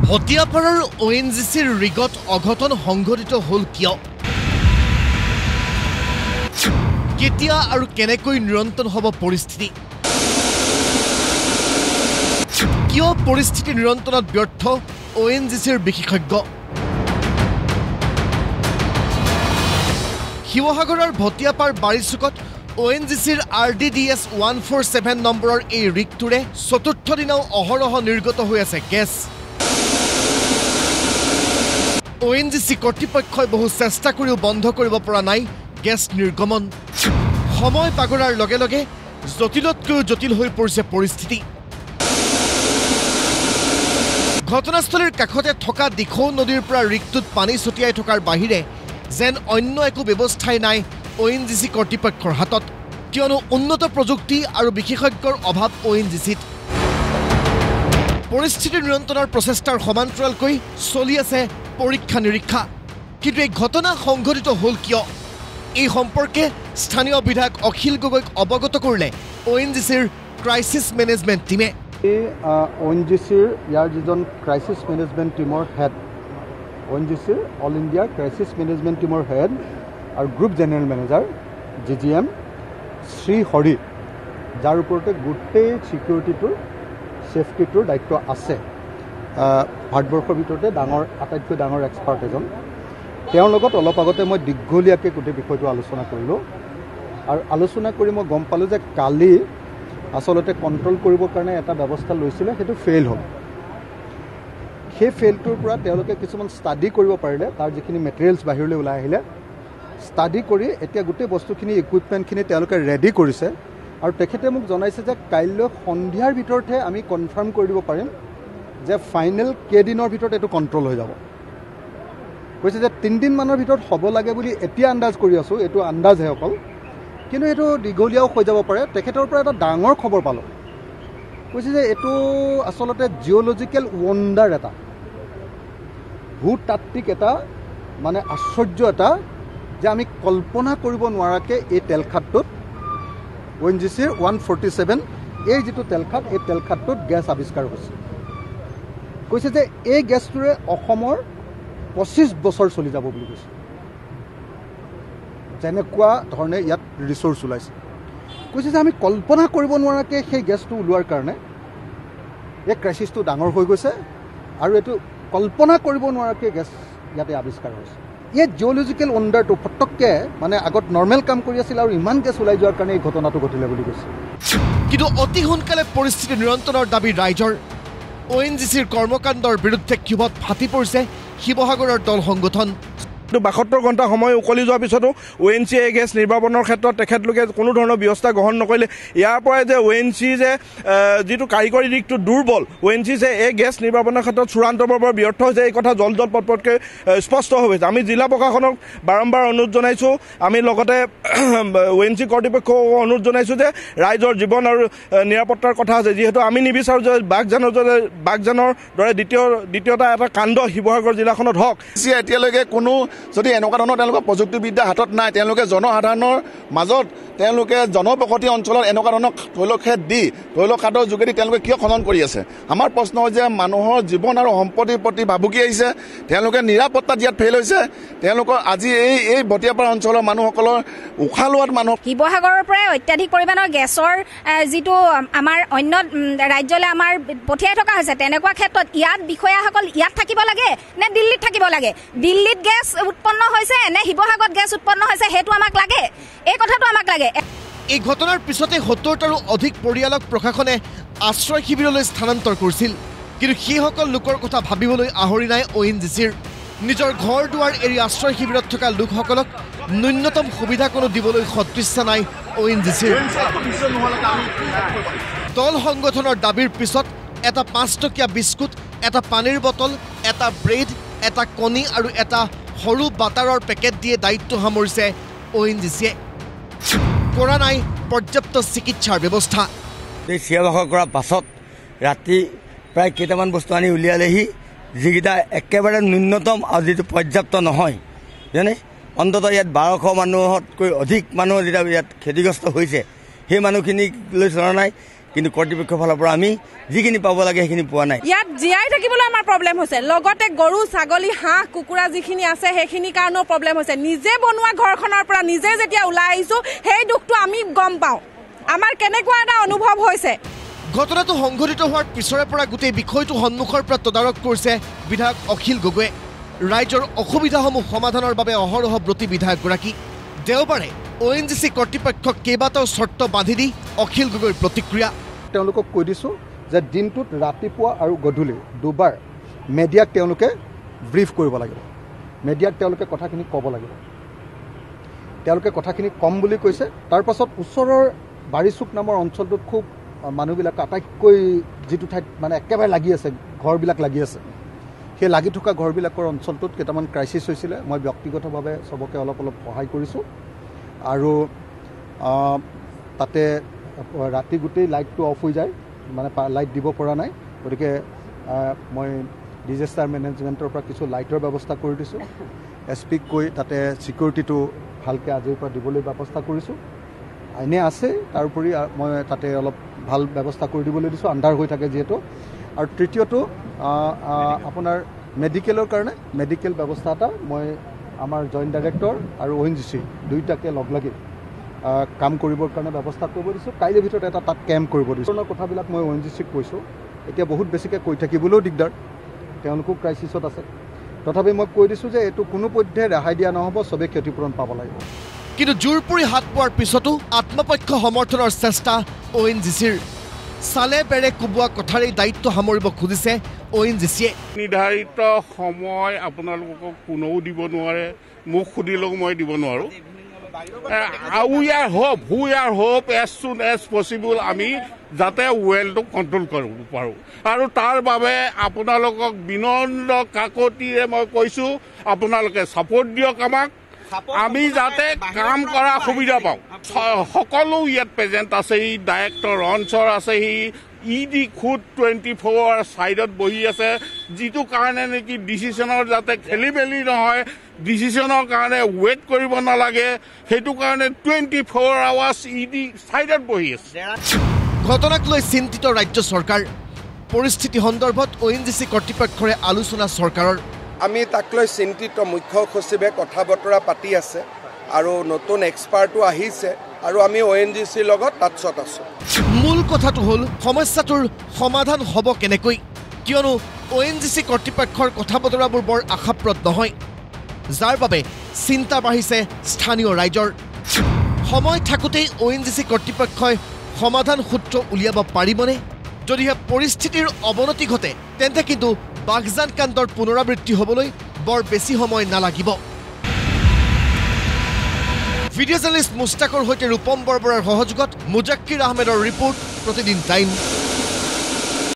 ভটিয়াপাৰাৰ ONGCৰ ৰিগত অঘটন সংঘটিত হল কিয় কেতিয়া আৰু কেনেকৈ নিৰন্তন হ'ব পৰিস্থিতি কিয় পৰিস্থিতি নিৰন্তনত ব্যৰ্থ ONGCৰ বিশেষজ্ঞ শিৱসাগৰৰ ভটিয়াপাৰ বাৰিচুকত ONGCৰ RDDS 147 নম্বৰৰ এই ৰিগটোৰে চতুৰ্থ দিনাও অহৰহ নিৰ্গত হৈ আছে গেছ ONGC কৰ্তৃপক্ষই বহু চেষ্টা কৰিও বন্ধ কৰিব পৰা নাই গেছ নিৰ্গমন সময় পাগৰাৰ লগে লগে জটিলতকৈ জটিল হৈ পৰিছে পৰিস্থিতি ঘটনাস্থলীৰ কাষতে থকা দিখৌ নদীৰ পৰা ৰিগটোত পানী ছটিয়াই থকাৰ বাহিৰে যেন অন্য একো ব্যৱস্থাই নাই ONGC কৰ্তৃপক্ষৰ হাতত কিয়নো উন্নত প্ৰযুক্তি আৰু বিশেষজ্ঞৰ অভাৱ ONGCত পৰিস্থিতি নিৰন্তনৰ প্ৰচেষ্টাৰ সমান্তৰালকৈ চলি আছে পৰীক্ষা নিৰীক্ষা কিন্তু এই ঘটনা সংঘটিত হল কিয় এই সম্পৰ্কে স্থানীয় বিধায়ক অখিল গগৈক অৱগত কৰিলে ONGCৰ ক্ৰাইচিছ মেনেজমেণ্ট টিমে ONGCৰ ইয়াৰ যিজন ক্ৰাইচিছ মেনেজমেণ্ট টিমৰ হেড ONGCৰ অল ইণ্ডিয়া ক্ৰাইচিছ মেনেজমেণ্ট টিমৰ হেড আৰু group general manager GGM Shri Hari যাৰ ওপৰতে গোটেই ছিকিউৰিটিটোৰ ছেফটিটোৰ দায়িত্ব আছে ভাৰতবৰ্ষৰ ভিতৰতে আটাইতকৈ ডাঙৰ এক্সপাৰ্ট এজন তেওঁৰ লগত অলপ আগতে মই দীঘলীয়াকৈ গোটেই বিষয়টো আলোচনা কৰিলোঁ আৰু আলোচনা কৰি মই গম পালোঁ যে কালি আচলতে কণ্ট্ৰল কৰিবৰ কাৰণে এটা ব্যৱস্থা লৈছিলে সেইটো ফেইল হ'ল সেই ফেইলটোৰ পৰা তেওঁলোকে কিছুমান ষ্টাডি কৰিব পাৰিলে তাৰ যিখিনি মেটেৰিয়েলছ বাহিৰলৈ ওলাই আহিলে ষ্টাডি কৰি এতিয়া গোটেই বস্তুখিনি ইকুইপমেণ্টখিনি তেওঁলোকে ৰেডি কৰিছে আৰু তেখেতে মোক জনাইছে যে কাইলৈ সন্ধিয়াৰ ভিতৰতহে আমি কনফাৰ্ম কৰি দিব পাৰিম যে ফাইনেল কেইদিনৰ ভিতৰত এইটো কণ্ট্ৰল হৈ যাব কৈছে যে 3 দিনমানৰ ভিতৰত হ'ব লাগে বুলি এতিয়া আন্দাজ কৰি আছোঁ এইটো আন্দাজহে অকল কিন্তু এইটো দীঘলীয়াও হৈ যাব পাৰে তেখেতৰ পৰা এটা ডাঙৰ খবৰ পালোঁ কৈছে যে এইটো আচলতে জিঅ'লজিকেল ৱণ্ডাৰ এটা ভূতাত্ত্বিক এটা মানে আশ্চৰ্য এটা যে আমি কল্পনা কৰিব নোৱাৰাকৈ এই তেলখাটটোত ONGCৰ 147 এই যিটো তেলখাট এই তেলখাটটোত গেছ আৱিষ্কাৰ হৈছে কৈছে যে এই গেছটোৰে অসমৰ 25 বছৰ চলি যাব বুলি কৈছে যেনেকুৱা ধৰণে ইয়াত ৰিচোৰ্চ ওলাইছে কৈছে যে আমি কল্পনা কৰিব নোৱাৰাকৈ সেই গেছটো ওলোৱাৰ কাৰণে এই ক্ৰাইচিছটো ডাঙৰ হৈ গৈছে আৰু এইটো কল্পনা কৰিব নোৱাৰাকৈ গেছ ইয়াতে আৱিষ্কাৰ হৈছে এই জিঅ'লজিকেল ৱণ্ডাৰটো ফটককৈ মানে আগত নৰ্মেল কাম কৰি আছিল আৰু ইমান গেছ ওলাই যোৱাৰ কাৰণে এই ঘটনাটো ঘটিলে বুলি কৈছে কিন্তু অতি সোনকালে পৰিস্থিতি নিৰন্তনৰ দাবী ৰাইজৰ ONGCৰ কৰ্মকাণ্ডৰ বিৰুদ্ধে ক্ষোভত ফাটি পৰিছে শিৱসাগৰৰ দল সংগঠন 72 ঘণ্টা সময় উকলি যোৱাৰ পিছতো ONGC এই গেছ নিৰ্বাপনৰ ক্ষেত্ৰত তেখেতলোকে কোনো ধৰণৰ ব্যৱস্থা গ্ৰহণ নকৰিলে ইয়াৰ পৰাই যে ONGC যে যিটো কাৰিকৰী দিশটো দুৰ্বল ONGC যে এই গেছ নিৰ্বাপনৰ ক্ষেত্ৰত চূড়ান্তভাৱে ব্যৰ্থ হৈছে এই কথা জল পটপটকৈ স্পষ্ট হৈ গৈছে আমি জিলা প্ৰশাসনক বাৰম্বাৰ অনুৰোধ জনাইছোঁ আমি লগতে ONGC কৰ্তৃপক্ষক অনুৰোধ জনাইছোঁ যে ৰাইজৰ জীৱন আৰু নিৰাপত্তাৰ কথা আছে যিহেতু আমি নিবিচাৰোঁ যে বাঘজানৰ দৰে দ্বিতীয়টা এটা কাণ্ড শিৱসাগৰ জিলাখনত হওক এতিয়ালৈকে কোনো যদি এনেকুৱা ধৰণৰ তেওঁলোকৰ প্ৰযুক্তিবিদ্যা হাতত নাই তেওঁলোকে জনসাধাৰণৰ মাজত তেওঁলোকে জনবসতি অঞ্চলত এনেকুৱা ধৰণৰ তৈলখাট দি তৈলখাটৰ যোগেদি তেওঁলোকে কিয় খনন কৰি আছে আমাৰ প্ৰশ্ন হৈছে মানুহৰ জীৱন আৰু সম্পত্তিৰ প্ৰতি ভাবুকি আহিছে তেওঁলোকে নিৰাপত্তাত ইয়াত ফেইল হৈছে তেওঁলোকৰ আজি এই ভটিয়াপাৰা অঞ্চলৰ মানুহসকলৰ উশাহ লোৱাত মানুহ শিৱসাগৰৰ পৰাই অত্যাধিক পৰিমাণৰ গেছৰ যিটো আমাৰ অন্য ৰাজ্যলৈ আমাৰ পঠিয়াই থকা হৈছে তেনেকুৱা ক্ষেত্ৰত ইয়াত বিষয়াসকল ইয়াত থাকিব লাগে নে দিল্লীত থাকিব লাগে দিল্লীত গেছ উৎপন্ন হৈছে নে শিৱসাগৰত গেছ উৎপন্ন হৈছে সেইটো আমাক লাগে এই কথাটো আমাক লাগে এই ঘটনাৰ পিছতে 70টাৰো অধিক পৰিয়ালক প্ৰশাসনে আশ্ৰয় শিবিৰলৈ স্থানান্তৰ কৰিছিল কিন্তু সেইসকল লোকৰ কথা ভাবিবলৈ আহৰি নাই ONGCৰ নিজৰ ঘৰ দুৱাৰ এৰি আশ্ৰয় শিবিৰত থকা লোকসকলক ন্যূনতম সুবিধা কোনো দিবলৈ সদৃশ্য নাই ONGCৰ দল সংগঠনৰ দাবীৰ পিছত এটা 5 টকীয়া বিস্কুট এটা পানীৰ বটল এটা ব্ৰেড এটা কণী আৰু এটা সৰু বাটাৰৰ পেকেট দিয়ে দায়িত্ব সামৰিছে ONGCয়ে কৰা নাই পৰ্যাপ্ত চিকিৎসাৰ ব্যৱস্থা এই সেৱাভাগ কৰাৰ পাছত ৰাতি প্ৰায় কেইটামান বস্তু আনি উলিয়ালেহি যিকেইটা একেবাৰে ন্যূনতম আৰু যিটো পৰ্যাপ্ত নহয় যেনে অন্ততঃ ইয়াত 1200 মানুহতকৈ অধিক মানুহ যেতিয়া ইয়াত ক্ষতিগ্ৰস্ত হৈছে সেই মানুহখিনিক লৈ চলা নাই কিন্তু কৰ্তৃপক্ষৰ ফালৰ পৰা আমি যিখিনি পাব লাগে সেইখিনি পোৱা নাই। ইয়াত জীয়াই থাকিবলৈ আমাৰ প্ৰব্লেম হৈছে, লগতে গৰু ছাগলী হাঁহ কুকুৰা যিখিনি আছে সেইখিনি কাৰণেও প্ৰব্লেম হৈছে। নিজে বনোৱা ঘৰখনৰ পৰা নিজে যেতিয়া ওলাই আহিছোঁ সেই দুখটো আমি গম পাওঁ, আমাৰ কেনেকুৱা এটা অনুভৱ হৈছে। ঘটনাটো সংঘটিত হোৱাৰ পিছৰে পৰা গোটেই বিষয়টো সন্মুখৰ পৰা তদাৰক কৰিছে বিধায়ক অখিল গগৈয়ে। ৰাইজৰ অসুবিধাসমূহ সমাধানৰ বাবে অহৰহ ব্ৰতী বিধায়কগৰাকী। দেওবাৰে ONGC কৰ্তৃপক্ষক কেইবাটাও চৰ্ত বান্ধি দি অখিল গগৈৰ প্ৰতিক্ৰিয়া। তেওঁলোকক কৈ দিছোঁ যে দিনটোত ৰাতিপুৱা আৰু গধূলি দুবাৰ মেডিয়াক তেওঁলোকে ব্ৰিফ কৰিব লাগিব, মেডিয়াক তেওঁলোকে কথাখিনি ক'ব লাগিব। তেওঁলোকে কথাখিনি কম বুলি কৈছে। তাৰ পাছত ওচৰৰ বাৰিচুক নামৰ অঞ্চলটোত খুব মানুহবিলাক আটাইতকৈ যিটো ঠাইত মানে একেবাৰে লাগি আছে, ঘৰবিলাক লাগি আছে, সেই লাগি থকা ঘৰবিলাকৰ অঞ্চলটোত কেইটামান ক্ৰাইচিছ হৈছিলে। মই ব্যক্তিগতভাৱে চবকে অলপ সহায় কৰিছোঁ আৰু তাতে ৰাতি গোটেই লাইটটো অফ হৈ যায়, মানে লাইট দিব পৰা নাই। গতিকে মই ডিজাষ্টাৰ মেনেজমেণ্টৰ পৰা কিছু লাইটৰ ব্যৱস্থা কৰি দিছোঁ। SP-ক কৈ তাতে ছিকিউৰিটিটো ভালকৈ আজিৰ পৰা দিবলৈ ব্যৱস্থা কৰিছোঁ। এনে আছে, তাৰোপৰি মই তাতে অলপ ভাল ব্যৱস্থা কৰি দিবলৈ দিছোঁ, আন্ধাৰ হৈ থাকে যিহেতু। আৰু তৃতীয়টো আপোনাৰ মেডিকেলৰ কাৰণে মেডিকেল ব্যৱস্থা এটা মই আমাৰ জইণ্ট ডাইৰেক্টৰ আৰু ONGC দুয়োটাকে লগ লাগি কাম কৰিবৰ কাৰণে ব্যৱস্থা কৰিব দিছোঁ। কাইলৈৰ ভিতৰত এটা তাত কেম্প কৰিব দিছোঁ। কথাবিলাক মই ONGC-ক কৈছোঁ। এতিয়া বহুত বেছিকৈ কৈ থাকিবলৈও দিগদাৰ, তেওঁলোকো ক্ৰাইচিছত আছে। তথাপি মই কৈ দিছোঁ যে এইটো কোনোপধ্যে ৰেহাই দিয়া নহ'ব, চবেই ক্ষতিপূৰণ পাব লাগিব। কিন্তু জোৰ পৰি হাত পোৱাৰ পিছতো আত্মপক্ষ সমৰ্থনৰ চেষ্টা ONGC-ৰ। চালে বেৰে কোবোৱা কথাৰেই দায়িত্ব সামৰিব খুজিছে ONGC-য়ে। নিৰ্ধাৰিত সময় আপোনালোকক কোনেও দিব নোৱাৰে, মোক সুধিলেও মই দিব নোৱাৰোঁ। উই আৰ হোপ এজ চুন এজ পচিবল আমি যাতে ৱেলটো কণ্ট্ৰল কৰিব পাৰোঁ। আৰু তাৰ বাবে আপোনালোকক বিনম্ৰ কাকতিৰে মই কৈছোঁ, আপোনালোকে ছাপৰ্ট দিয়ক আমাক, আমি যাতে কাম কৰা সুবিধা পাওঁ। সকলো ইয়াত প্ৰেজেণ্ট আছেহি, ডাইৰেক্টৰ অঞ্চল আছেহি, ED খুদ 24 আৱাৰ ছাইডত বহি আছে, যিটো কাৰণে নেকি ডিচিশ্যনৰ যাতে খেলি মেলি নহয়, ডিচিশ্যনৰ কাৰণে ৱেইট কৰিব নালাগে, সেইটো কাৰণে 24 আৱাৰ্ছ ED ছাইডত বহি আছে। ঘটনাক লৈ চিন্তিত ৰাজ্য চৰকাৰ। পৰিস্থিতি সন্দৰ্ভত ONGC কৰ্তৃপক্ষৰে আলোচনা চৰকাৰৰ। আমি তাক লৈ চিন্তিত। মুখ্য সচিবে কথা বতৰা পাতি আছে আৰু নতুন এক্সপাৰ্টো আহিছে আৰু আমি ONGC-ৰ লগত টাচত আছোঁ। মূল কথাটো হ'ল সমস্যাটোৰ সমাধান হ'ব কেনেকৈ, কিয়নো ONGC কৰ্তৃপক্ষৰ কথা বতৰাবোৰ বৰ আশাপ্ৰদ নহয়, যাৰ বাবে চিন্তা বাঢ়িছে স্থানীয় ৰাইজৰ। সময় থাকোঁতেই ONGC কৰ্তৃপক্ষই সমাধান সূত্ৰ উলিয়াব পাৰিবনে? যদিহে পৰিস্থিতিৰ অৱনতি ঘটে তেন্তে কিন্তু বাঘজান কাণ্ডৰ পুনৰাবৃত্তি হ'বলৈ বৰ বেছি সময় নালাগিব। ভিডিঅ' জাৰ্নেলিষ্ট মুস্তাকৰ সৈতে ৰূপম বৰবৰাৰ সহযোগত মুজাক্কিৰ আহমেদৰ ৰিপৰ্ট, প্ৰতিদিন টাইম।